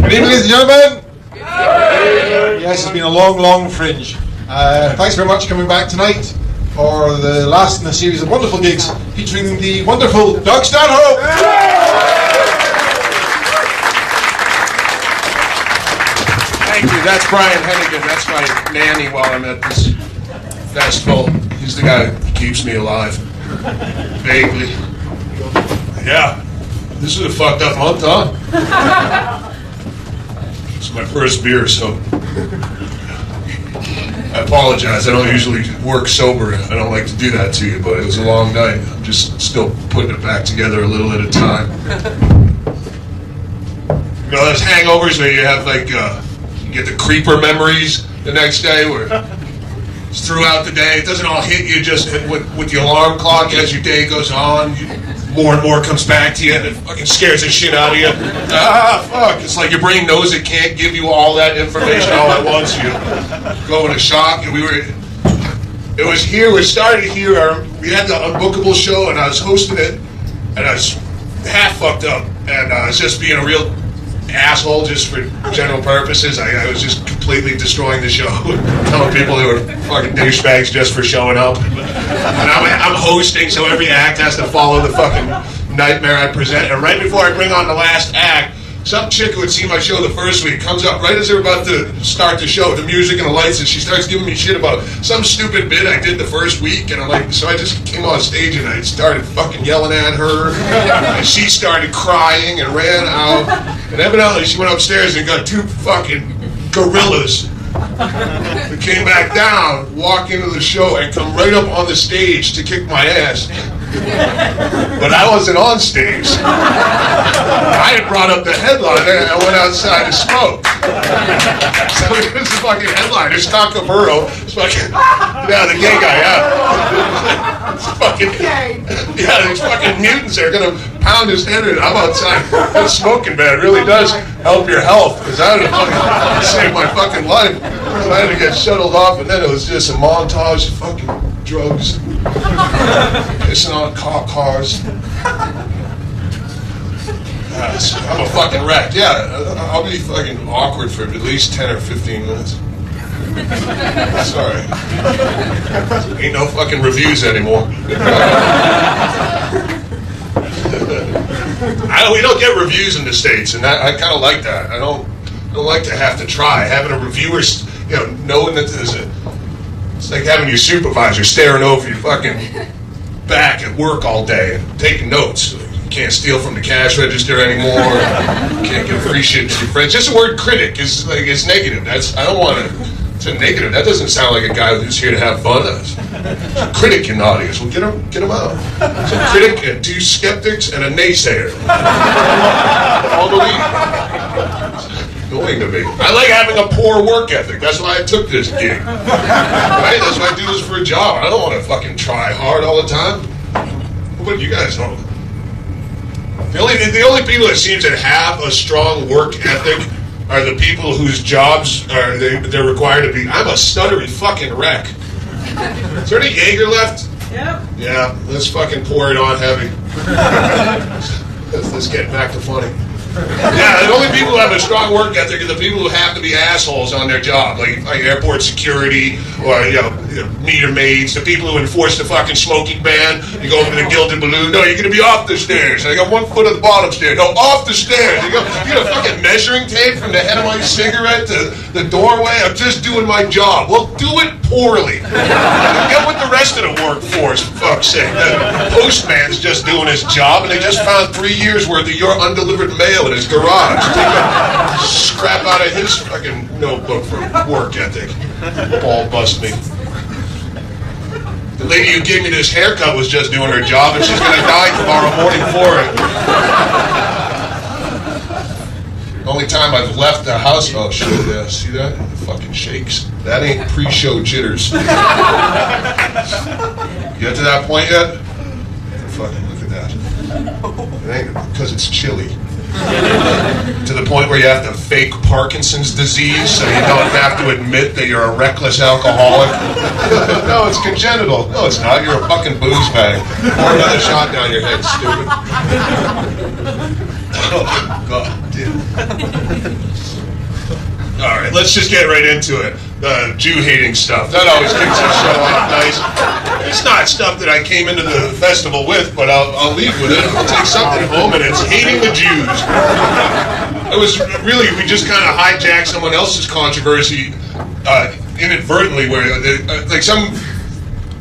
Good evening, ladies and gentlemen. Yes, it's been a long, long fringe. Thanks very much for coming back tonight for the last in a series of wonderful gigs featuring the wonderful Doug Stanhope. Thank you. That's Brian Hennigan. That's my nanny while I'm at this festival. He's the guy who keeps me alive. Vaguely. Yeah. This is a fucked up month, huh? It's my first beer, so I apologize. I don't usually work sober. I don't like to do that to you, but it was a long night. I'm just still putting it back together a little at a time. You know those hangovers where you have like, you get the creeper memories the next day where it's throughout the day. It doesn't all hit you just with the alarm clock as your day goes on. More and more comes back to you and it fucking scares the shit out of you. Fuck. It's like your brain knows it can't give you all that information all at once. You go into shock. And it was here, we started here, we had the Unbookable show and I was hosting it and I was half fucked up and I was just being a real asshole just for general purposes. I was just completely destroying the show, telling people they were fucking douchebags just for showing up. And I'm hosting, so every act has to follow the fucking nightmare I present. And right before I bring on the last act, some chick who had seen my show the first week comes up right as they're about to start the show, the music and the lights, and she starts giving me shit about some stupid bit I did the first week. And I'm like, so I just came on stage and I started fucking yelling at her. And she started crying and ran out. And evidently she went upstairs and got two fucking gorillas. We came back down, walk into the show, and come right up on the stage to kick my ass. But I wasn't on stage. I had brought up the headliner and I went outside to smoke. So there's the fucking headliner, it's Cockaburo. It's fucking, yeah, the gay guy, yeah. It's fucking, yeah, these fucking mutants are gonna pound his head in. I'm outside smoking, man. It really does help your health, because I would have saved my fucking life. So I had to get shuttled off, and then it was just a montage of fucking drugs. Pissing on cop cars. I'm a fucking wreck. Yeah, I'll be fucking awkward for at least 10 or 15 minutes. Sorry. Ain't no fucking reviews anymore. We don't get reviews in the States, and I kind of like that. I don't like to have to try. Having a reviewer, knowing that there's it's like having your supervisor staring over your fucking back at work all day and taking notes. You can't steal from the cash register anymore. You can't get free shit to your friends. Just the word critic is like, it's negative. I don't want to. It's a negative. That doesn't sound like a guy who's here to have fun. There's a critic in the audience. Well, get him out. It's a critic and two skeptics and a naysayer. All the lead. Annoying to me. I like having a poor work ethic. That's why I took this gig. Right? That's why I do this for a job. I don't want to fucking try hard all the time. What you guys know? The only people that seem to have a strong work ethic are the people whose jobs they're required to be. I'm a stuttery fucking wreck. Is there any Jaeger left? Yep. Yeah, let's fucking pour it on heavy. Let's get back to funny. Yeah, the only people who have a strong work ethic are the people who have to be assholes on their job, like airport security or meter maids, the people who enforce the fucking smoking ban. You go over to the Gilded Balloon, no, you're gonna be off the stairs. I got 1 foot at the bottom stairs. No, off the stairs. You get a fucking measuring tape from the head of my cigarette to the doorway. I'm just doing my job. Well, do it poorly. Get with the rest of the workforce, for fuck's sake. The postman's just doing his job, and they just found 3 years worth of your undelivered mail in his garage. Take a scrap out of his fucking notebook for work ethic. Ball bust me. The lady who gave me this haircut was just doing her job, and she's gonna die tomorrow morning for it. The only time I've left the house, oh shit, yeah, see that? It fucking shakes. That ain't pre-show jitters. You get to that point yet? Fucking look at that. It ain't because it's chilly. To the point where you have to fake Parkinson's disease so you don't have to admit that you're a reckless alcoholic. No, it's congenital. No, it's not. You're a fucking booze bag. Pour another shot down your head, stupid. Oh, God, dude. All right, let's just get right into it. Jew-hating stuff. That always kicks the show off nice. It's not stuff that I came into the festival with, but I'll leave with it. I'll take something home, and it's hating the Jews. It was really, we just kind of hijacked someone else's controversy inadvertently, where like some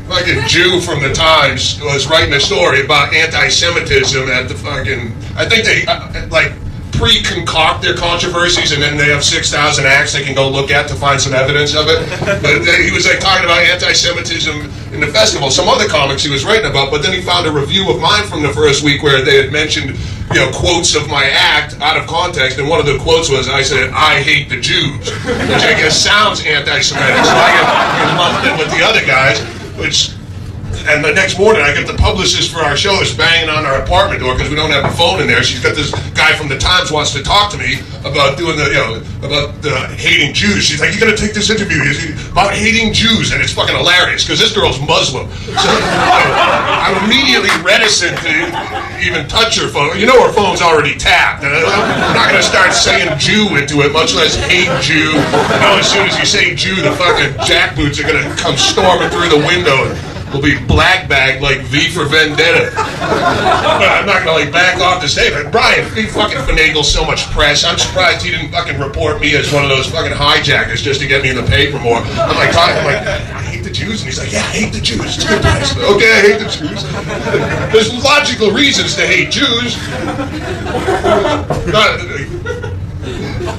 fucking Jew from the Times was writing a story about anti-Semitism at the fucking, I think they, pre-concoct their controversies, and then they have 6,000 acts they can go look at to find some evidence of it. But he was like talking about anti-Semitism in the festival, some other comics he was writing about, but then he found a review of mine from the first week where they had mentioned, you know, quotes of my act out of context, and one of the quotes was, I said, "I hate the Jews," which I guess sounds anti-Semitic, so I get lumped in with the other guys, and the next morning, I get the publicist for our show is banging on our apartment door because we don't have a phone in there. She's got this guy from the Times wants to talk to me about doing about hating Jews. She's like, "You got to take this interview about hating Jews," and it's fucking hilarious because this girl's Muslim. So I'm immediately reticent to even touch her phone. You know, her phone's already tapped, and I'm not going to start saying Jew into it, much less hate Jew. You know, as soon as you say Jew, the fucking jackboots are going to come storming through the window. Will be black bagged like V for Vendetta. But I'm not gonna back off the statement. Brian, he fucking finagles so much press. I'm surprised he didn't fucking report me as one of those fucking hijackers just to get me in the paper more. I'm like, I hate the Jews, and he's like, yeah, I hate the Jews. It's good press. Okay, I hate the Jews. There's logical reasons to hate Jews.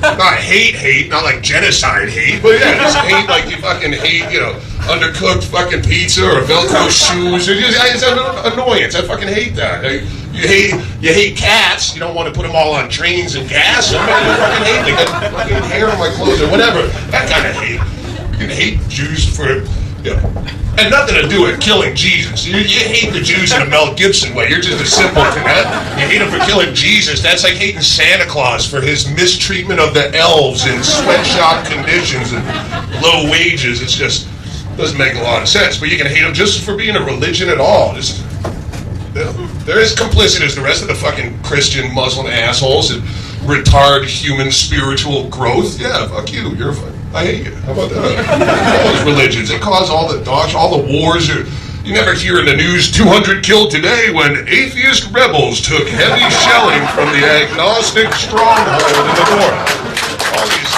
Not hate, not like genocide hate, but yeah, just hate like you fucking hate, you know, undercooked fucking pizza or Velcro shoes. It's an annoyance. I fucking hate that. You hate cats. You don't want to put them all on trains and gas. I fucking hate. They got fucking hair on my clothes or whatever. That kind of hate. You can hate Jews for, you know, and nothing to do with killing Jesus. You hate the Jews in a Mel Gibson way. You're just a simpleton. You hate him for killing Jesus. That's like hating Santa Claus for his mistreatment of the elves in sweatshop conditions and low wages. It's just doesn't make a lot of sense. But you can hate him just for being a religion at all. They're as complicit as the rest of the fucking Christian Muslim assholes that retard human spiritual growth. Yeah, fuck you. You're fucking. I hate it. How about that? All those religions. They cause all the wars. You never hear in the news 200 killed today when atheist rebels took heavy shelling from the agnostic stronghold in the north. All these.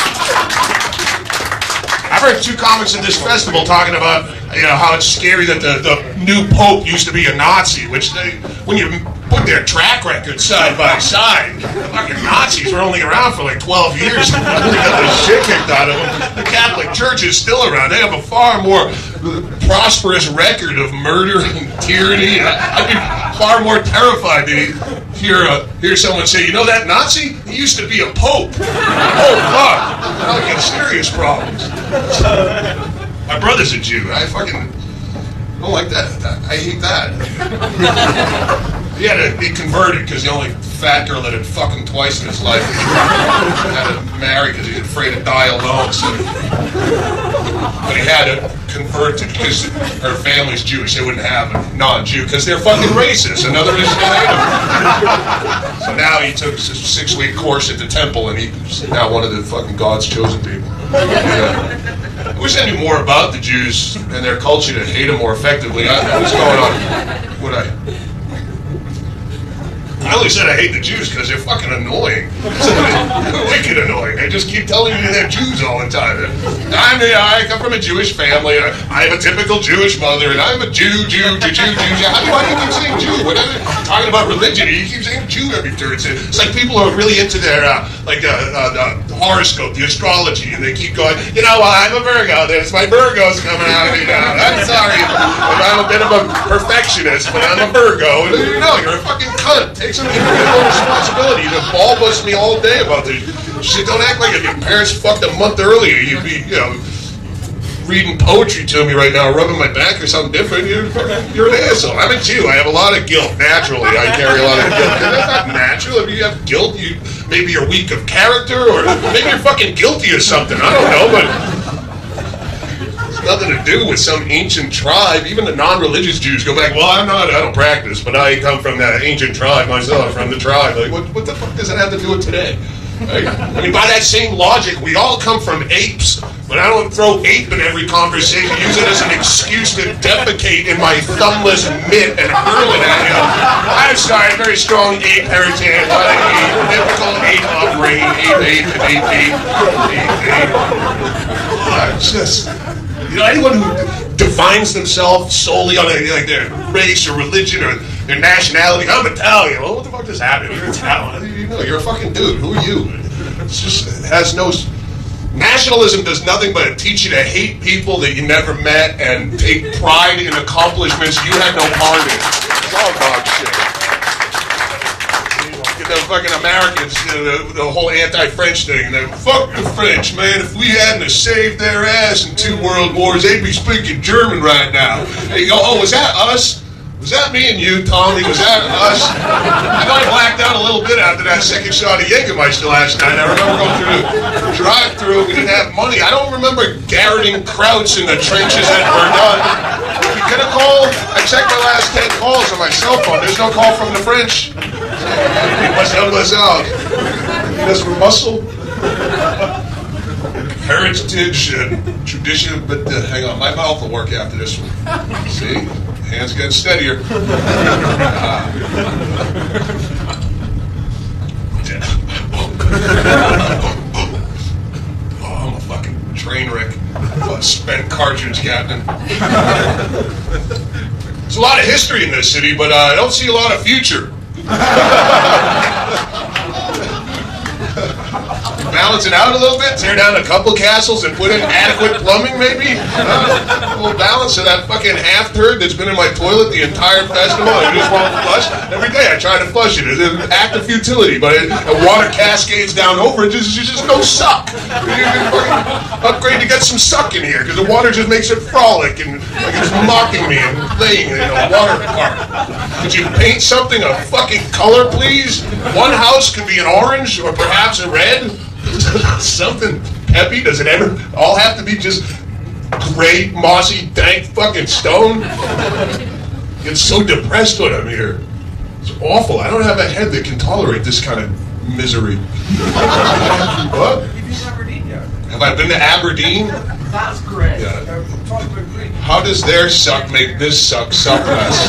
I've heard two comics at this festival talking about, you know, how it's scary that the new pope used to be a Nazi, which when you put their track records side by side, the fucking Nazis were only around for like 12 years and they got the shit kicked out of them. The Catholic Church is still around. They have a far more prosperous record of murder and tyranny. I'd be far more terrified to hear someone say, you know that Nazi? He used to be a pope. Oh, fuck. I'll get serious problems. My brother's a Jew. I fucking don't like that. I hate that. He converted because the only fat girl that had fucked him twice in his life had to marry because he was afraid to die alone. So, but he had to convert to because her family's Jewish. They wouldn't have a non-Jew because they're fucking racist. Another reason to hate him. So now he took a 6-week course at the temple and he's now one of the fucking God's chosen people. Yeah. I wish I knew more about the Jews and their culture to hate them more effectively. What's going on? I only said I hate the Jews because they're fucking annoying. They're wicked annoying. They just keep telling me they're Jews all the time. I come from a Jewish family. I have a typical Jewish mother, and I'm a Jew. How do you keep saying Jew? Whenever you're talking about religion, you keep saying Jew every turn. It's like people are really into their the horoscope, the astrology, and they keep going, you know, well, I'm a Virgo. There's my Virgo's coming out of me now. I'm sorry. I'm a bit of a perfectionist, but I'm a Virgo. No, you're a fucking cunt. Take some individual responsibility. You ball bust me all day about this shit. Don't act like if your parents fucked a month earlier, you'd be, you know, reading poetry to me right now, rubbing my back or something different, you're an asshole. I'm a Jew. I have a lot of guilt. Naturally, I carry a lot of guilt. That's not natural. If you have guilt, maybe you're weak of character, or maybe you're fucking guilty of something. I don't know, but it's nothing to do with some ancient tribe. Even the non-religious Jews go back, well, I don't practice, but I come from that ancient tribe myself, from the tribe. Like, what the fuck does that have to do with today? Right? I mean, by that same logic, we all come from apes, but I don't throw ape in every conversation, use it as an excuse to defecate in my thumbless mitt and hurl it at you. I'm sorry, very strong ape heritage, typical ape upbringing, ape. Just, anyone who defines themselves solely on their race or religion or their nationality. I'm Italian. Well, what the fuck just happened? You're Italian. You're a fucking dude. Who are you? It's just, it has no... Nationalism does nothing but teach you to hate people that you never met and take pride in accomplishments you had no part in. It's all dog shit. Get the fucking Americans, the whole anti-French thing. They fuck the French, man. If we hadn't have saved their ass in 2 world wars, they'd be speaking German right now. And you go, oh, was that us? Was that me and you, Tommy? Was that us? I thought I blacked out a little bit after that second shot of Jägermeister last night. I remember going through the drive-thru. We didn't have money. I don't remember garroting Krauts in the trenches at Verdun. Did you get a call? I checked my last 10 calls on my cell phone. There's no call from the French. They must help us out. Need us for muscle? Heritage and tradition, but hang on, my mouth will work after this one. See? Hands getting steadier. I'm a fucking train wreck. A spent cartridge captain. There's a lot of history in this city, but I don't see a lot of future. Balance it out a little bit, tear down a couple castles and put in adequate plumbing, maybe? A little balance of that fucking half turd that's been in my toilet the entire festival and just won't flush. Every day I try to flush it. It's an act of futility, but the water cascades down over it, you just go suck. You can fucking upgrade to get some suck in here, because the water just makes it frolic and like it's mocking me and playing in a water park. Could you paint something a fucking color, please? One house could be an orange or perhaps a red. Something peppy. Does it ever all have to be just gray, mossy, dank fucking stone? I get so depressed when I'm here. It's awful. I don't have a head that can tolerate this kind of misery. What? Have you been to Aberdeen yet? Have I been to Aberdeen? That's great. Yeah. Talk about green. How does their suck make this suck less?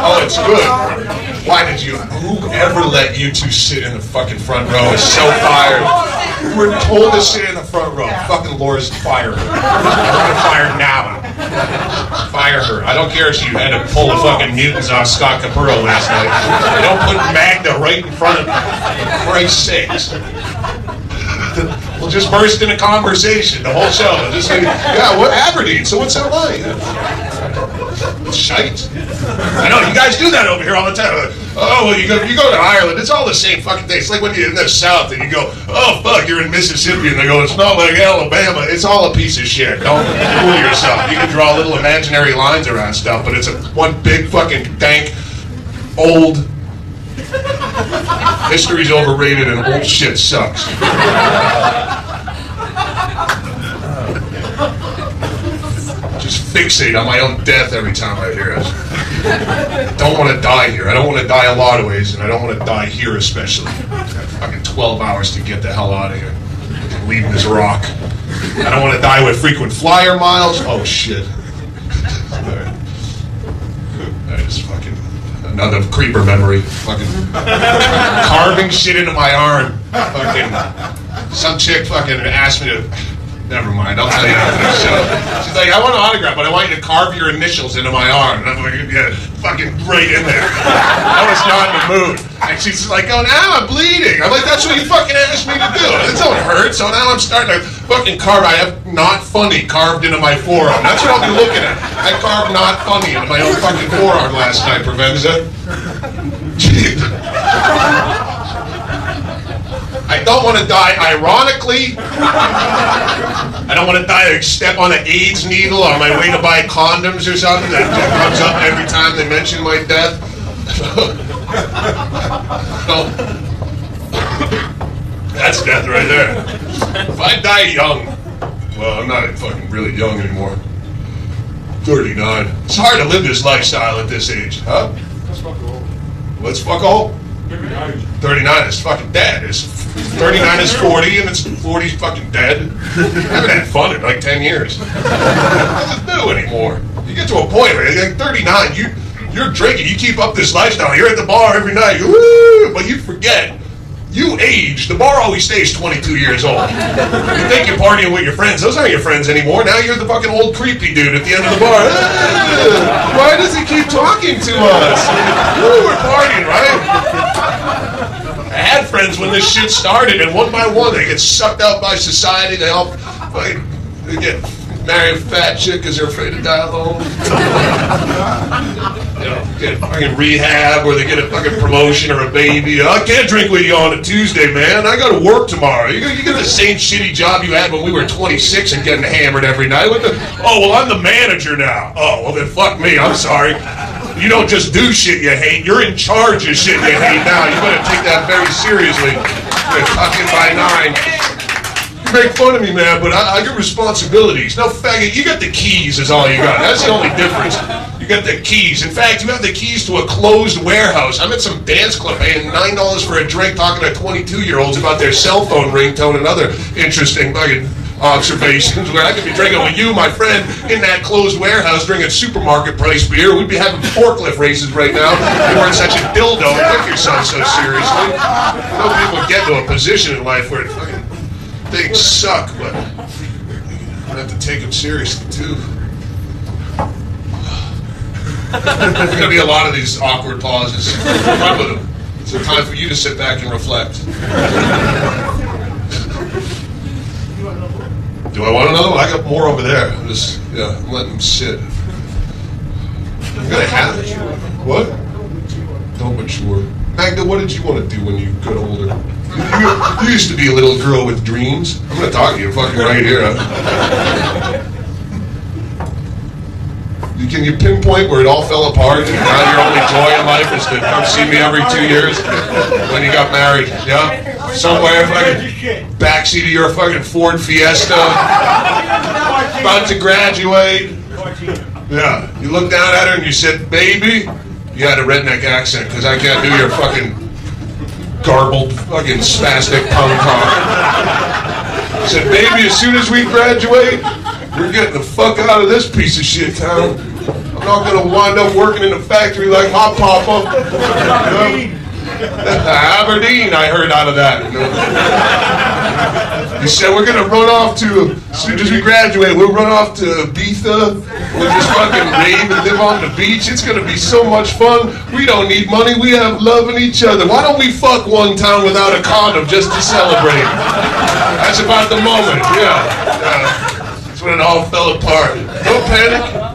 Oh, it's good. Why did you? Whoever let you two sit in the fucking front row is so fired. We're told to sit in the front row. Fucking Laura's fired. I'm gonna fire now. Fire her. I don't care if she had to pull the fucking mutants on Scott Capurro last night. Don't put Magda right in front of me. For Christ's sakes. We'll just burst into conversation, the whole show. Just like, yeah, what Aberdeen? So what's that like? Shite. I know, you guys do that over here all the time. Oh, well, you go to Ireland, it's all the same fucking thing. It's like when you're in the South and you go, oh, fuck, you're in Mississippi, and they go, it's not like Alabama. It's all a piece of shit. Don't fool yourself. You can draw little imaginary lines around stuff, but it's one big fucking dank, old... History's overrated and old shit sucks. Just fixate on my own death every time I hear it. I don't want to die here. I don't want to die a lot of ways, and I don't want to die here especially. I got fucking 12 hours to get the hell out of here. Leave this rock. I don't want to die with frequent flyer miles. Oh shit. That is fucking... Another creeper memory. Fucking carving shit into my arm. Fucking some chick fucking asked me to. Never mind. I'll tell you after the show. She's like, I want an autograph, but I want you to carve your initials into my arm. And I'm like, yeah, fucking right in there. I was not in the mood. And she's like, going, I'm bleeding. I'm like, that's what you fucking asked me to do. It don't hurt. So now I'm starting to fucking carve. I have not funny carved into my forearm. That's what I'll be looking at. I carved not funny into my own fucking forearm last night, Provenza. I don't want to die ironically. I don't want to die step on an AIDS needle on my way to buy condoms or something that comes up every time they mention my death. No. That's death right there. If I die young, well, I'm not fucking really young anymore. 39. It's hard to live this lifestyle at this age, huh? That's fuck old. What's fuck old? 39. 39 is fucking dead. 39 is 40, and it's 40 is fucking dead. I haven't had fun in like 10 years. What does it do anymore? You get to a point where you're like 39, you're drinking, you keep up this lifestyle, you're at the bar every night, woo, but you forget. You age. The bar always stays 22 years old. You think you're partying with your friends. Those aren't your friends anymore. Now you're the fucking old creepy dude at the end of the bar. Why does he keep talking to us? We're partying, right? I had friends when this shit started, and one by one they get sucked out by society. They all they get marry a fat chick because they're afraid to die alone. You know, get a fucking rehab, or they get a fucking promotion or a baby. I can't drink with you on a Tuesday, man. I got to work tomorrow. You get the same shitty job you had when we were 26 and getting hammered every night. Oh, well, I'm the manager now. Oh, well, then fuck me. I'm sorry. You don't just do shit you hate. You're in charge of shit you hate now. You better take that very seriously. You're fucking by 9. Make fun of me, man, but I got responsibilities. No, faggot, you got the keys is all you got. That's the only difference. You got the keys. In fact, you have the keys to a closed warehouse. I'm at some dance club paying $9 for a drink talking to 22-year-olds about their cell phone ringtone and other interesting fucking observations, where I could be drinking with you, my friend, in that closed warehouse drinking supermarket price beer. We'd be having forklift races right now. You weren't such a dildo. Take yourself so seriously. No people get to a position in life where it fucking things suck, but I have to take them seriously too. There's going to be a lot of these awkward pauses. Run with them. It's a time for you to sit back and reflect. Do I want another one? I got more over there. I'm letting them sit. I'm going to have it. What? Don't mature. Magda, what did you want to do when you got older? You used to be a little girl with dreams. I'm going to talk to you fucking right here. Huh? Can you pinpoint where it all fell apart and now your only joy in life is to come see me every 2 years when you got married? Yeah? Somewhere fucking backseat of your fucking Ford Fiesta, about to graduate. Yeah. You looked down at her and you said, baby. You had a redneck accent because I can't do your fucking garbled fucking spastic punk talk. I said, baby, as soon as we graduate, we're getting the fuck out of this piece of shit town. I'm not gonna wind up working in a factory like Hot Papa. Aberdeen, I heard out of that. He said, we're gonna run off to, as soon as we graduate, we'll run off to Ibiza. We'll just fucking rave and live on the beach. It's gonna be so much fun. We don't need money, we have love in each other. Why don't we fuck one time without a condom just to celebrate? That's about the moment, yeah. That's when it all fell apart. Don't panic.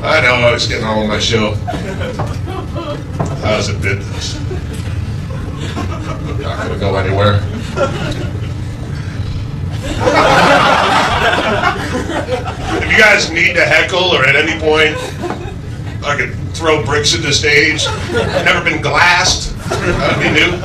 I know, I was getting on with my show. That was a bit. Not gonna go anywhere. If you guys need to heckle or at any point I could throw bricks at the stage, never been glassed, that'd be new.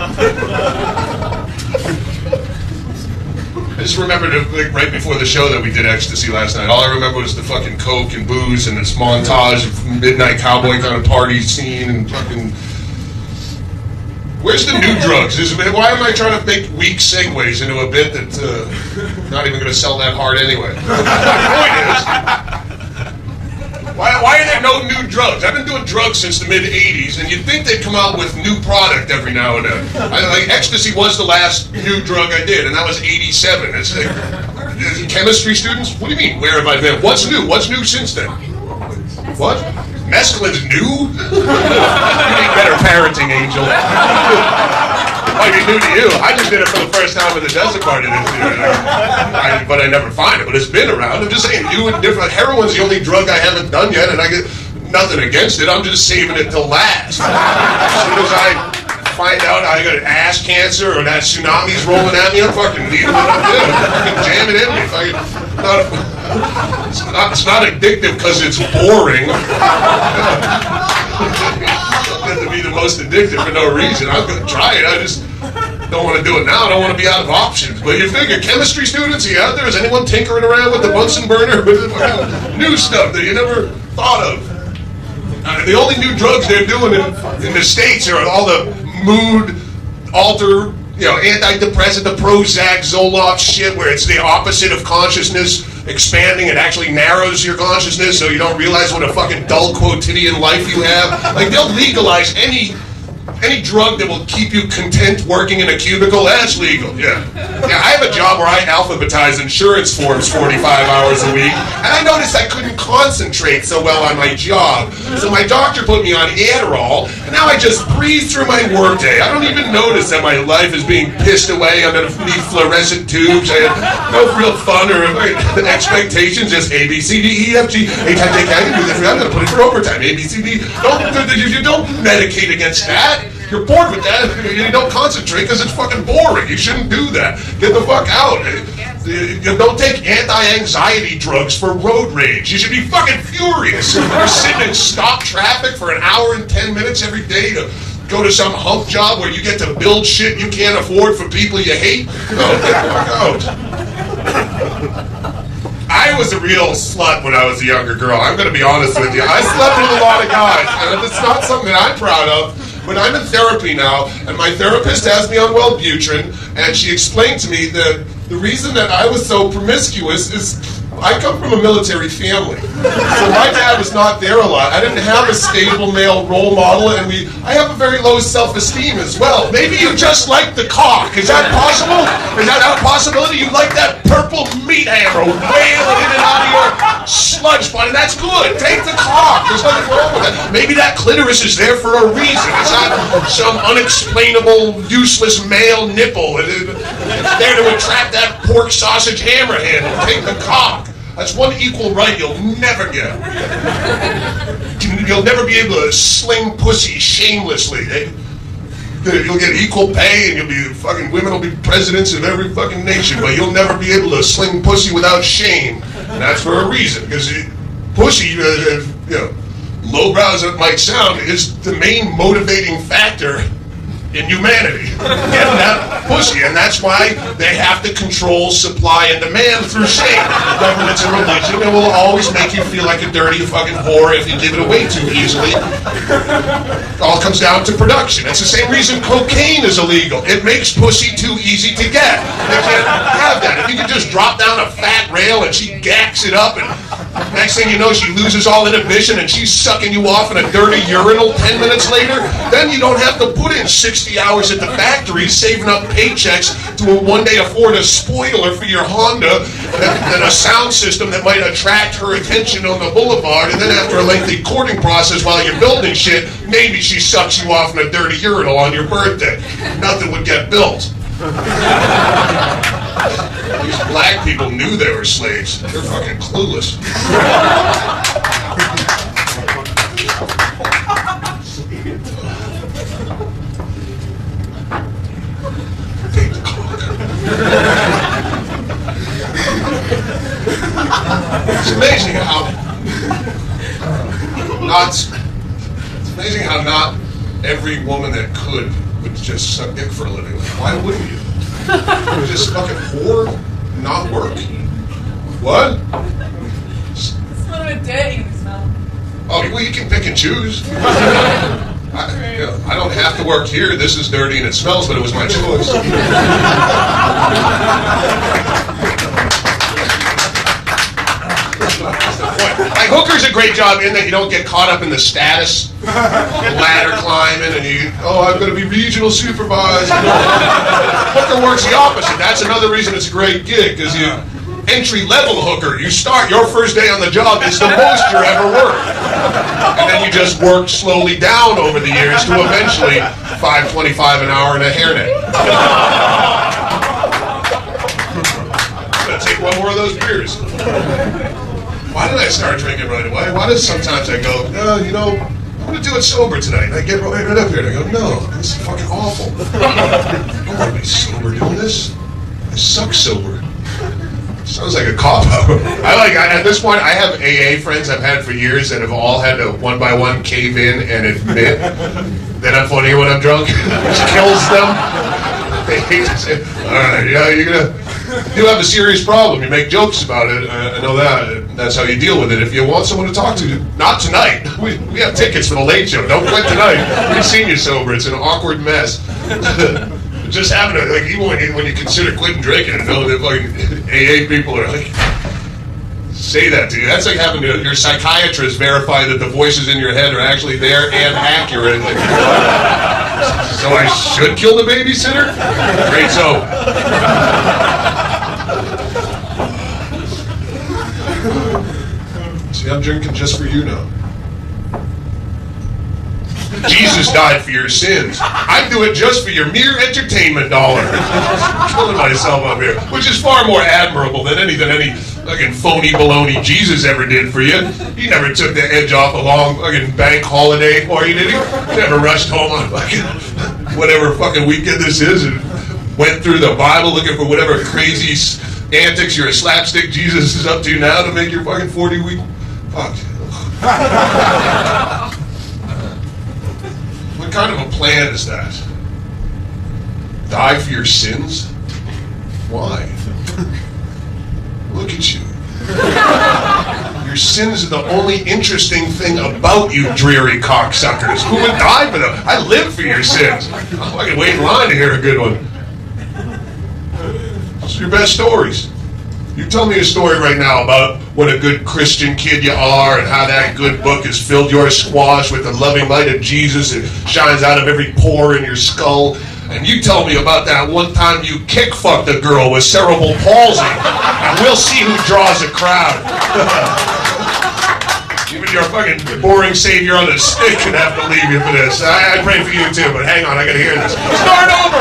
I just remembered like, right before the show that we did Ecstasy last night, all I remember was the fucking coke and booze and this montage of midnight cowboy kind of party scene and fucking... Where's the new drugs? Why am I trying to make weak segues into a bit that's not even going to sell that hard anyway? The point is, why are there no new drugs? I've been doing drugs since the mid-'80s, and you'd think they'd come out with new product every now and then. Like Ecstasy was the last new drug I did, and that was '87. It's like, chemistry students? What do you mean, where have I been? What's new? What's new since then? What? Mescaline's new? You need better parenting, Angel. Might be new to you. I just did it for the first time at the desert party this year. But I never find it. But it's been around. I'm just saying, new and different. Heroin's the only drug I haven't done yet, and I get nothing against it. I'm just saving it till last. As soon as I find out I got ass cancer or that tsunami's rolling at me, I'm fucking needling it up there. I'm fucking jam it in me. It's not addictive because it's boring. It to be the most addictive for no reason. I'm going to try it. I just don't want to do it now. I don't want to be out of options. But you figure, chemistry students, are you out there? Is anyone tinkering around with the Bunsen burner? With the new stuff that you never thought of? The only new drugs they're doing in the States are all the mood alter, antidepressant, the Prozac, Zoloft shit, where it's the opposite of consciousness expanding. It actually narrows your consciousness so you don't realize what a fucking dull quotidian life you have. Like, they'll legalize any drug that will keep you content working in a cubicle. That's legal. Yeah, I have a job where I alphabetize insurance forms 45 hours a week, and I noticed I couldn't concentrate so well on my job. So my doctor put me on Adderall, and now I just breathe through my workday. I don't even notice that my life is being pissed away underneath fluorescent tubes. I have no real fun or expectations. Just A, B, C, D, E, F, G. Anytime they can do this, I'm going to put it for overtime. A, B, C, D. You don't medicate against that. You're bored with that. You don't concentrate because it's fucking boring. You shouldn't do that. Get the fuck out. Don't take anti-anxiety drugs for road rage. You should be fucking furious. You're sitting in stop traffic for an hour and 10 minutes every day to go to some hump job where you get to build shit you can't afford for people you hate. No, get the fuck out. I was a real slut when I was a younger girl. I'm going to be honest with you. I slept with a lot of guys, and it's not something that I'm proud of. But I'm in therapy now, and my therapist has me on Wellbutrin, and she explained to me that the reason that I was so promiscuous is I come from a military family. So my dad was not there a lot. I didn't have a stable male role model, and I have a very low self-esteem as well. Maybe you just like the cock. Is that possible? Is that a possibility? You like that purple meat hammer wailing in and out of your sludge body. That's good. Take the cock. There's nothing wrong with that. Maybe that clitoris is there for a reason. It's not some unexplainable, useless male nipple. It's there to attract that pork sausage hammer handle. Take the cock. That's one equal right you'll never get. You'll never be able to sling pussy shamelessly. You'll get equal pay, and women will be presidents of every fucking nation, but you'll never be able to sling pussy without shame. And that's for a reason, because pussy, lowbrow as it might sound, is the main motivating factor in humanity. Getting that pussy, and that's why they have to control supply and demand through shame. Government's a religion, and will always make you feel like a dirty fucking whore if you give it away too easily. It all comes down to production. It's the same reason cocaine is illegal. It makes pussy too easy to get. They can't have that. If you could just drop down a fat rail and she gacks it up, and next thing you know, she loses all inhibition and she's sucking you off in a dirty urinal 10 minutes later, then you don't have to put in 60 hours at the factory saving up paychecks to one day afford a spoiler for your Honda and a sound system that might attract her attention on the boulevard, and then after a lengthy courting process while you're building shit, maybe she sucks you off in a dirty urinal on your birthday. Nothing would get built. These black people knew they were slaves. They're fucking clueless. Take the clock. It's amazing how not every woman that could would just suck dick for a living. Why wouldn't you? Just fucking whore, not work. What? Smell of a day in his mouth. Oh, well, you can pick and choose. I don't have to work here. This is dirty and it smells, but it was my choice. Like, hooker's a great job in that you don't get caught up in the status, ladder climbing, and I'm going to be regional supervisor. Hooker works the opposite. That's another reason it's a great gig, because entry-level hooker, you start, your first day on the job is the most you ever work. And then you just work slowly down over the years to eventually $5.25 an hour and a hairnet. I'm going to take one more of those beers. Why did I start drinking right away? Why does sometimes I go, I'm gonna do it sober tonight. And I get right up here and I go, no, this is fucking awful. I don't want to be sober doing this. I suck sober. Sounds like a cop-out. At this point, I have AA friends I've had for years that have all had to one by one cave in and admit that I'm funny when I'm drunk, which kills them. They hate to say, all right, yeah, you have a serious problem. You make jokes about it. I know that. That's how you deal with it. If you want someone to talk to, not tonight. We have tickets for the late show. Don't quit tonight. We've seen you sober. It's an awkward mess. Just having to, like, even when you consider quitting drinking, I know that fucking AA people are like, say that to you. That's like having your psychiatrist verify that the voices in your head are actually there and accurate. Like, so I should kill the babysitter? Great, so. See, I'm drinking just for you now. Jesus died for your sins. I do it just for your mere entertainment dollar. I'm killing myself up here, which is far more admirable than any fucking phony baloney Jesus ever did for you. He never took the edge off a long fucking bank holiday for you, did he? He never rushed home on fucking whatever fucking weekend this is and went through the Bible looking for whatever crazy antics your slapstick Jesus is up to now to make your fucking 40-week. Fuck. What kind of a plan is that? Die for your sins? Why? Look at you. Your sins are the only interesting thing about you dreary cocksuckers. Who would die for them? I live for your sins. I can wait in line to hear a good one. What's your best stories? You tell me a story right now about what a good Christian kid you are and how that good book has filled your squash with the loving light of Jesus and shines out of every pore in your skull. And you tell me about that one time you kick-fucked a girl with cerebral palsy. And we'll see who draws a crowd. Even your fucking boring savior on a stick can have to leave you for this. I pray for you too, but hang on, I gotta hear this. Start over!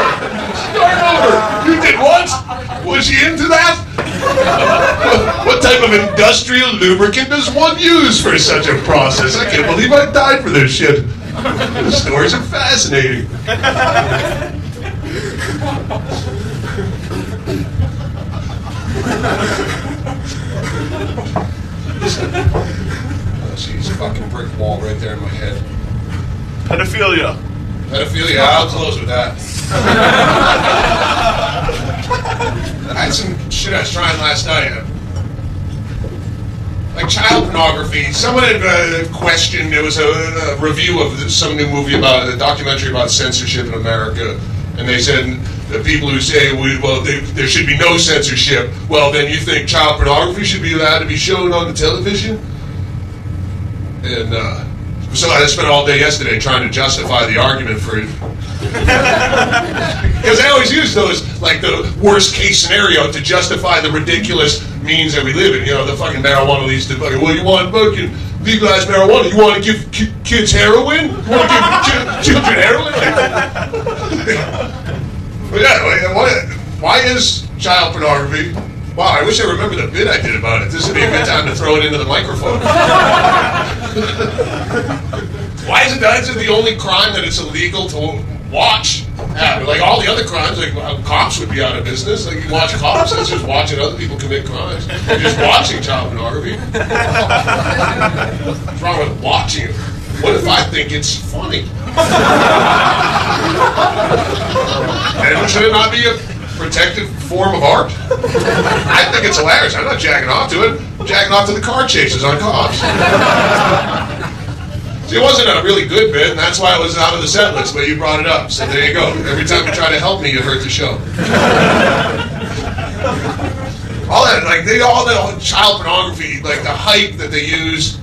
Start over! You did what? Was she into that? What type of industrial lubricant does one use for such a process? I can't believe I died for this shit. The stories are fascinating. Oh, geez, fucking brick wall right there in my head. Pedophilia. Pedophilia, I'll close with that. I had some shit I was trying last night. Like child pornography. Someone had questioned, there was a review of some new movie about, a documentary about censorship in America. And they said, the people who say, there should be no censorship, well, then you think child pornography should be allowed to be shown on the television? And so I spent all day yesterday trying to justify the argument for it. Because they always use those, like the worst case scenario to justify the ridiculous means that we live in. You know, the fucking marijuana leads to fucking, well, you want fucking legalize marijuana? You want to give kids heroin? You want to give children heroin? But yeah, why is child pornography? Wow, I wish I remember the bit I did about it. This would be a good time to throw it into the microphone. Why is it the only crime that it's illegal to watch? Like all the other crimes, like cops would be out of business. Like you watch cops, that's just watching other people commit crimes. You're just watching child pornography. What's wrong with watching it? What if I think it's funny? And should it not be a protected form of art? I think it's hilarious. I'm not jacking off to it. I'm jacking off to the car chases on cops. See, it wasn't a really good bit, and that's why it was out of the set list, but you brought it up. So there you go. Every time you try to help me, you hurt the show. All that, all the child pornography, like the hype that they use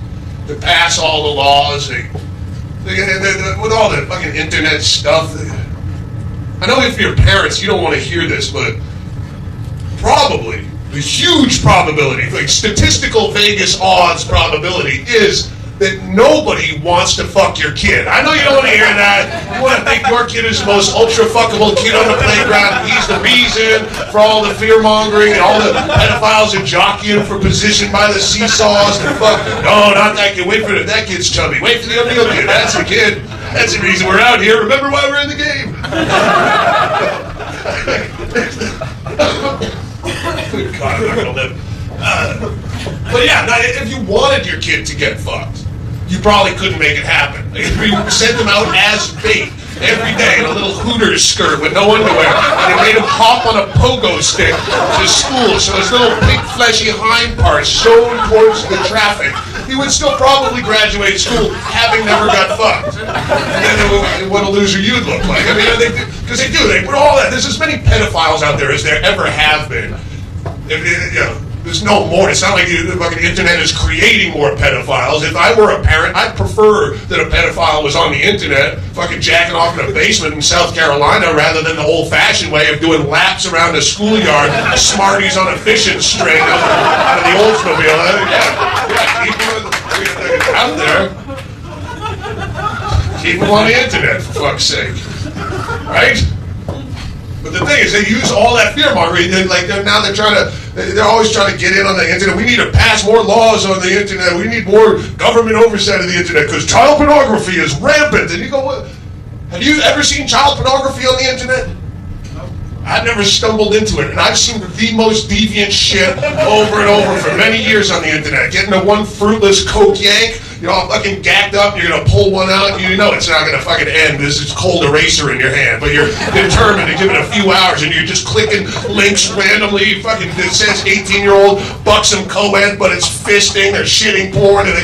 to pass all the laws, with all the fucking internet stuff. I know if you're parents, you don't want to hear this, but probably, the huge probability, like statistical Vegas odds probability is that nobody wants to fuck your kid. I know you don't want to hear that. You want to think your kid is the most ultra-fuckable kid on the playground, and he's the reason for all the fear-mongering and all the pedophiles are jockeying for position by the seesaws and fuck. No, not that kid. Wait for it. That kid's chubby. Wait for the real kid. That's the kid. That's the reason we're out here. Remember why we're in the game. Good God, I'm not going to live. But yeah, if you wanted your kid to get fucked, you probably couldn't make it happen. If you sent them out as bait every day in a little Hooters skirt with no underwear, and you made him hop on a pogo stick to school, so his little pink fleshy hind parts shown towards the traffic, he would still probably graduate school having never got fucked. And what a loser you'd look like. I mean, because they do. They put all that. There's as many pedophiles out there as there ever have been. There's no more. It's not like the fucking internet is creating more pedophiles. If I were a parent, I'd prefer that a pedophile was on the internet, fucking jacking off in a basement in South Carolina, rather than the old-fashioned way of doing laps around a schoolyard, Smarties on a fishing string out of the Oldsmobile. Keep them out there. Keep them on the internet, for fuck's sake. Right? But the thing is, they use all that fear-mongering. They're always trying to get in on the internet. We need to pass more laws on the internet. We need more government oversight of the internet because child pornography is rampant. And you go, what? Have you ever seen child pornography on the internet? I've never stumbled into it, and I've seen the most deviant shit over and over for many years on the internet. Getting to one fruitless coke yank, you're all fucking gacked up, you're gonna pull one out, and you know it's not gonna fucking end. This is cold eraser in your hand, but you're determined to give it a few hours, and you're just clicking links randomly. Fucking, it says 18-year-old buxom co-ed, but it's fisting, they're shitting porn, and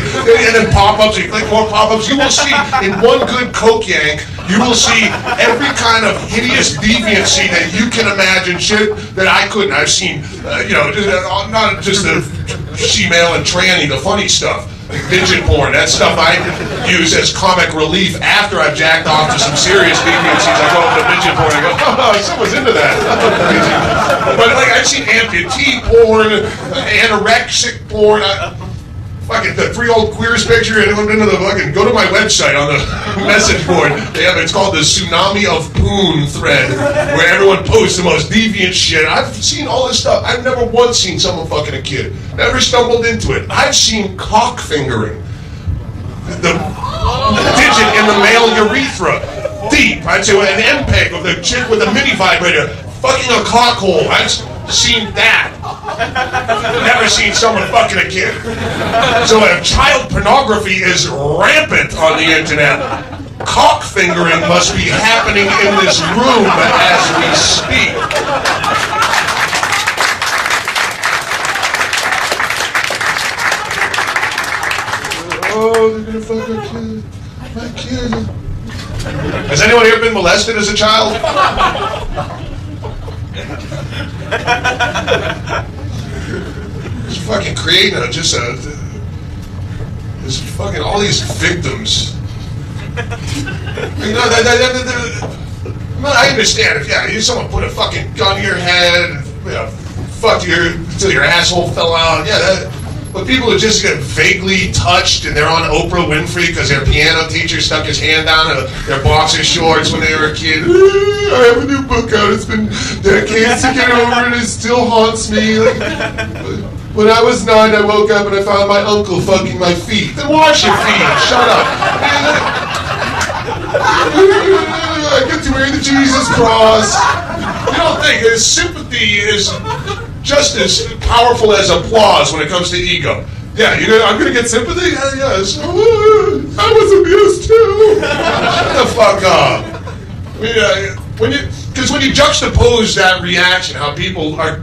then pop-ups. You click more pop-ups. You will see in one good coke yank, you will see every kind of hideous deviancy that you can imagine. Shit that I couldn't. I've seen, not just the she-male and tranny, the funny stuff. Midget porn, that stuff I use as comic relief after I've jacked off to some serious deviancies. I go over to midget porn and I go, oh, someone's into that. But like, I've seen amputee porn, anorexic porn. Fucking the 3 old queers picture, and went into the fucking, go to my website on the message board. It's called the Tsunami of Poon thread, where everyone posts the most deviant shit. I've seen all this stuff. I've never once seen someone fucking a kid. Never stumbled into it. I've seen cock fingering. The digit in the male urethra. Deep. I'd say an MPEG of the chick with a mini vibrator fucking a cock hole. I've seen that. Never seen someone fucking a kid. So if child pornography is rampant on the internet, cock fingering must be happening in this room as we speak. Oh, they're gonna fuck our kid. My kid. Has anyone here been molested as a child? Just fucking creating this fucking all these victims. I understand if someone put a fucking gun to your head, fuck you until your asshole fell out. But people who just get vaguely touched and they're on Oprah Winfrey because their piano teacher stuck his hand down their boxer shorts when they were a kid. I have a new book out. It's been decades to get over and it still haunts me. When I was 9, I woke up and I found my uncle fucking my feet. Then wash your feet. Shut up. I get to wear the Jesus cross. You don't think sympathy is just as powerful as applause when it comes to ego. Yeah, I'm going to get sympathy? Yes. I was abused too. Shut the fuck up. Because when you juxtapose that reaction, how people are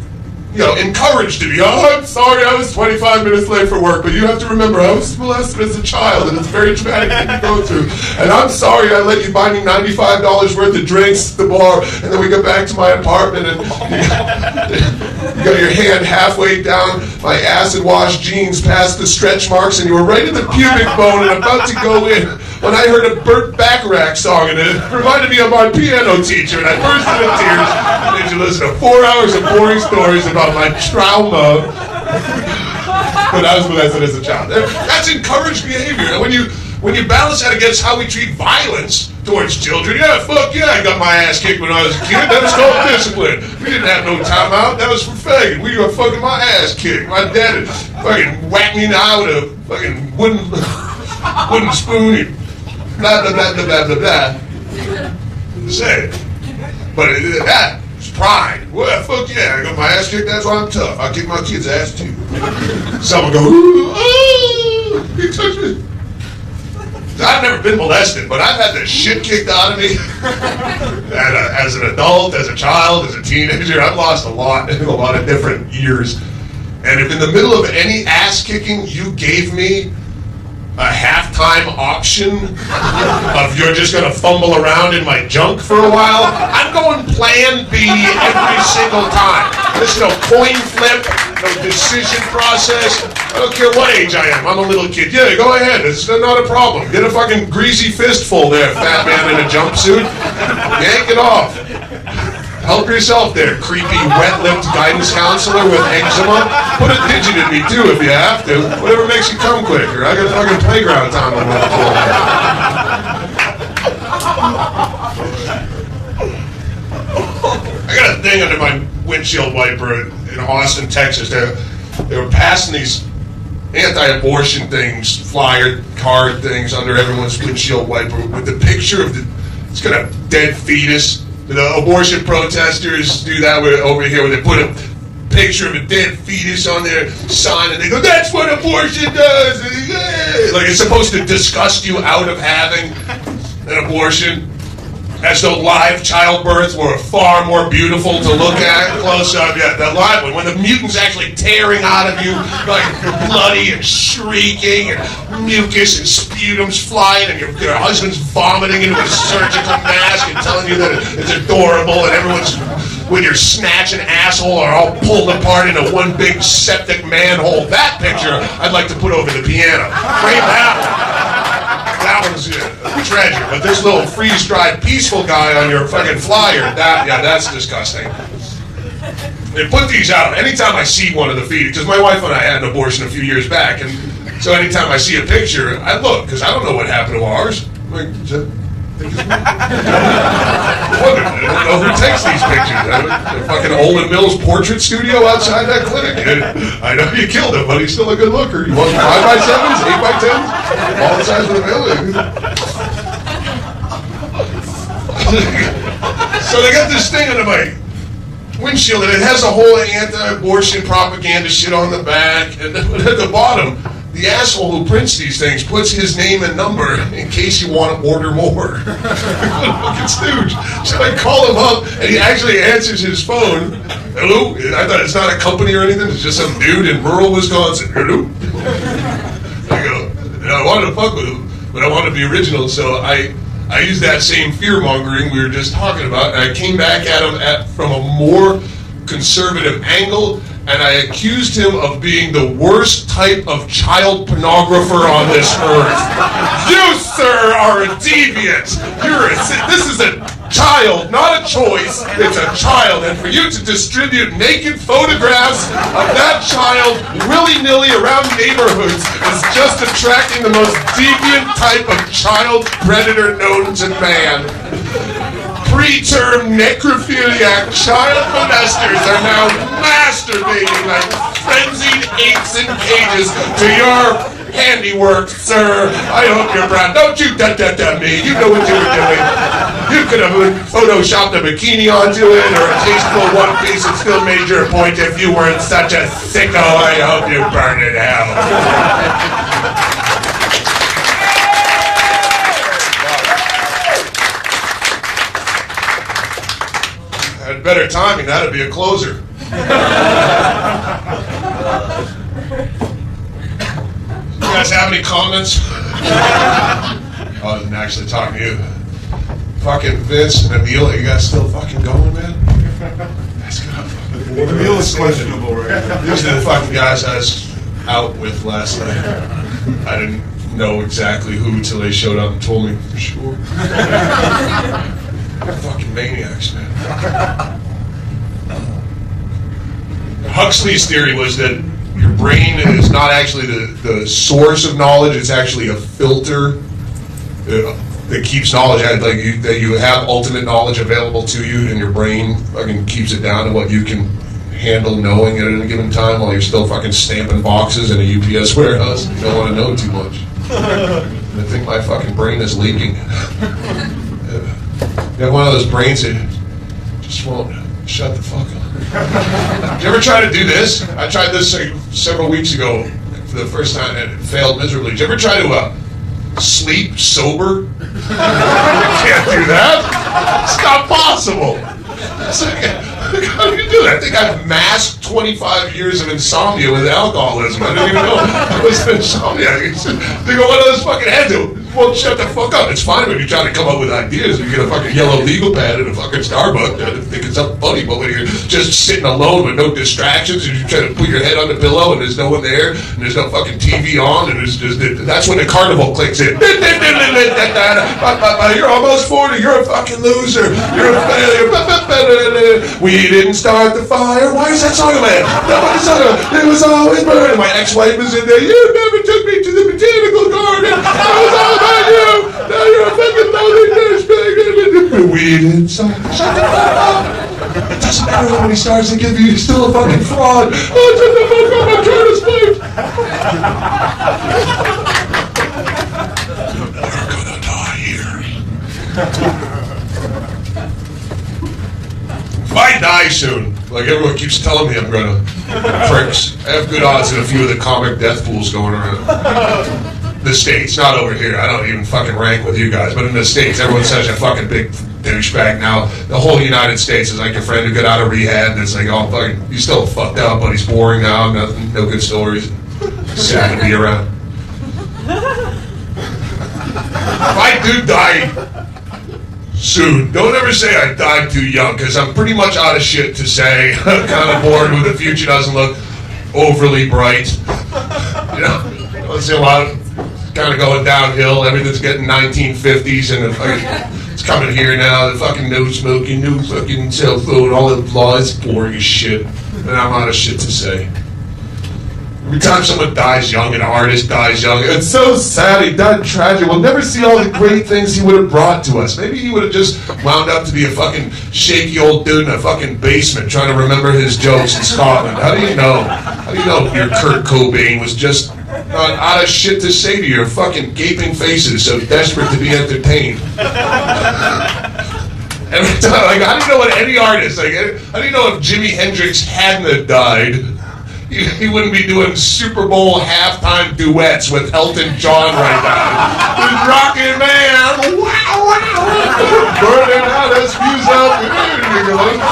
encouraged to be, I'm sorry I was 25 minutes late for work, but you have to remember I was molested as a child and it's a very traumatic thing to go through. And I'm sorry I let you buy me $95 worth of drinks at the bar and then we go back to my apartment and you got your hand halfway down my acid wash jeans past the stretch marks and you were right in the pubic bone and about to go in when I heard a Burt Bacharach song and it reminded me of my piano teacher and I burst into tears and then you listen to 4 hours of boring stories about my trauma. but I was molested as a child. That's encouraged behavior. And when you balance that against how we treat violence towards children, yeah, fuck yeah, I got my ass kicked when I was a kid. That was called discipline. We didn't have no timeout. That was for fagging. We were fucking my ass kicked. My dad had fucking whacked me in the eye with a fucking wooden spoon and blah, blah, blah, blah, blah, blah, blah. Say it. But that is pride. Well, fuck yeah, I got my ass kicked. That's why I'm tough. I kick my kid's ass too. Someone go, ooh, he touched me. I've never been molested, but I've had the shit kicked out of me. As an adult, as a child, as a teenager, I've lost a lot in a lot of different years. And if in the middle of any ass kicking you gave me a halftime option of you're just gonna fumble around in my junk for a while, I'm going plan B every single time. There's no coin flip, no decision process. I don't care what age I am. I'm a little kid. Yeah, go ahead. It's not a problem. Get a fucking greasy fistful there, fat man in a jumpsuit. Yank it off. Help yourself there, creepy, wet-lipped guidance counselor with eczema. Put a digit in me, too, if you have to. Whatever makes you come quicker. I got fucking playground time on my floor. I got a thing under my windshield wiper in Austin, Texas. They were passing these anti-abortion things, flyer card things under everyone's windshield wiper with the picture of it's got a dead fetus. The abortion protesters do that over here where they put a picture of a dead fetus on their sign and they go, that's what abortion does! Like it's supposed to disgust you out of having an abortion. As though live childbirths were far more beautiful to look at close up. Yeah, the live one, when the mutant's actually tearing out of you, like bloody and shrieking, and mucus and sputum's flying, and your husband's vomiting into a surgical mask and telling you that it's adorable, and everyone's, when you're snatching asshole, are all pulled apart into one big septic manhole. That picture I'd like to put over the piano. Frame that one. That one's a treasure, but this little freeze-dried peaceful guy on your fucking flyer, that's disgusting. They put these out anytime I see one of the feet, because my wife and I had an abortion a few years back, and so anytime I see a picture, I look, because I don't know what happened to ours. Like, I don't know who takes these pictures. The fucking Olin Mills portrait studio outside that clinic. I know you killed him, but he's still a good looker. You want 5x7s, 8x10s, all the size of the building. So they got this thing under my windshield, and it has a whole anti-abortion propaganda shit on the back, and at the bottom, the asshole who prints these things puts his name and number in case you want to order more. Fucking stooge. So I call him up, and he actually answers his phone. Hello? I thought it's not a company or anything. It's just some dude in rural Wisconsin. Hello? I go, and I wanted to fuck with him, but I wanted to be original, so I used that same fear-mongering we were just talking about, and I came back at him from a more conservative angle, and I accused him of being the worst type of child pornographer on this earth. You, sir, are a deviant. This is a child, not a choice. It's a child, and for you to distribute naked photographs of that child willy-nilly around neighborhoods is just attracting the most deviant type of child predator known to man. Preterm necrophiliac child molesters are now masturbating like frenzied apes in cages to your handiwork, sir. I hope you're proud. Don't you da-da-da me. You know what you were doing. You could have photoshopped a bikini onto it or a tasteful one piece and still made your point if you weren't such a sicko. I hope you burn in hell. Had better timing, that'd be a closer. You guys have any comments? I wasn't actually talking to you. Fucking Vince and Emil, you guys still fucking going, man? That's good. Emil is questionable right now. These are the fucking guys I was out with last night. I didn't know exactly who till they showed up and told me for sure. Fucking maniacs, man. Huxley's theory was that your brain is not actually the source of knowledge. It's actually a filter that keeps knowledge at, like that you have ultimate knowledge available to you, and your brain fucking keeps it down to what you can handle knowing at any given time while you're still fucking stamping boxes in a UPS warehouse. You don't want to know too much. And I think my fucking brain is leaking. You have one of those brains that just won't shut the fuck up. Did you ever try to do this? I tried this several weeks ago for the first time and it failed miserably. Did you ever try to sleep sober? Can't do that. It's not possible. It's like, how do you do that? I think I've masked 25 years of insomnia with alcoholism. I didn't even know I was insomnia. They go, one of those fucking heads won't shut the fuck up. It's fine when you're trying to come up with ideas. You get a fucking yellow legal pad at a fucking Starbucks. I think it's something funny, but when you're just sitting alone with no distractions and you're trying to put your head on the pillow and there's no one there and there's no fucking TV on and there's just, that's when the carnival clicks in. You're almost 40. You're a fucking loser. You're a failure. We didn't start the fire. Why is that song about? Nobody's song about. It was always burning. My ex-wife was in there. You never took me to the botanical garden. It was all about you. Now you're a fucking lonely bitch. We didn't start. Shut the fuck up. It doesn't matter how many stars they give you. You're still a fucking fraud. Oh, shut the fuck up. I'm trying to sleep. You're gonna die here. If I die soon, like everyone keeps telling me I'm gonna, pricks, I have good odds in a few of the comic death pools going around. The States, not over here. I don't even fucking rank with you guys, but in the States, everyone's such a fucking big douchebag now. The whole United States is like your friend who got out of rehab and it's like, oh, fucking, he's still fucked up, but he's boring now, nothing, no good stories. Sad to be around. If I do die soon, don't ever say I died too young, because I'm pretty much out of shit to say. I'm kind of bored with the future doesn't look overly bright. You know, I see a lot of kind of going downhill. Everything's getting 1950s and it's coming here now. The fucking no smoking, no fucking cell phone, all the laws, boring as shit. And I'm out of shit to say. Every time someone dies young, an artist dies young, it's so sad, he died tragic. We'll never see all the great things he would have brought to us. Maybe he would have just wound up to be a fucking shaky old dude in a fucking basement trying to remember his jokes in Scotland. How do you know? How do you know your Kurt Cobain was just out of shit to say to your fucking gaping faces, so desperate to be entertained? Every time, like, how do you know what any artist, like, how do you know if Jimi Hendrix hadn't have died, he wouldn't be doing Super Bowl halftime duets with Elton John right now. He's rocking, man. Wow, wow. Burning out, that's views out.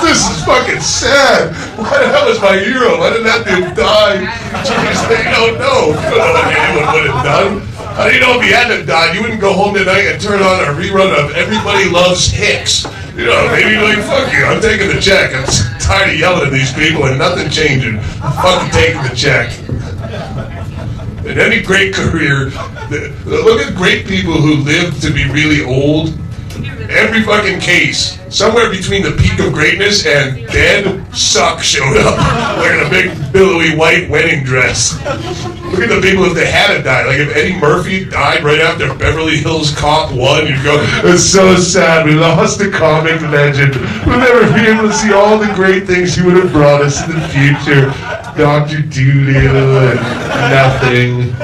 This is fucking sad. Why the hell is my hero? Why did that dude die? Jeez, they don't know. You don't know what anyone would have done. How do you know if he hadn't died, you wouldn't go home tonight and turn on a rerun of Everybody Loves Hicks? You know, maybe like, fuck you, I'm taking the check. I'm tired of yelling at these people and nothing changing. I'm fucking taking the check. In any great career, look at great people who live to be really old. Every fucking case, somewhere between the peak of greatness and dead suck showed up wearing a big billowy white wedding dress. Look at the people if they hadn't died. Like if Eddie Murphy died right after Beverly Hills Cop 1, you'd go, it's so sad, we lost a comic legend. We'll never be able to see all the great things he would have brought us in the future. Dr. Doolittle and nothing.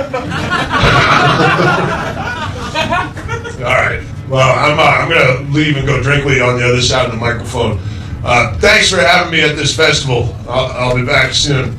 Alright, well, I'm going to leave and go drink with you on the other side of the microphone. Thanks for having me at this festival. I'll be back soon.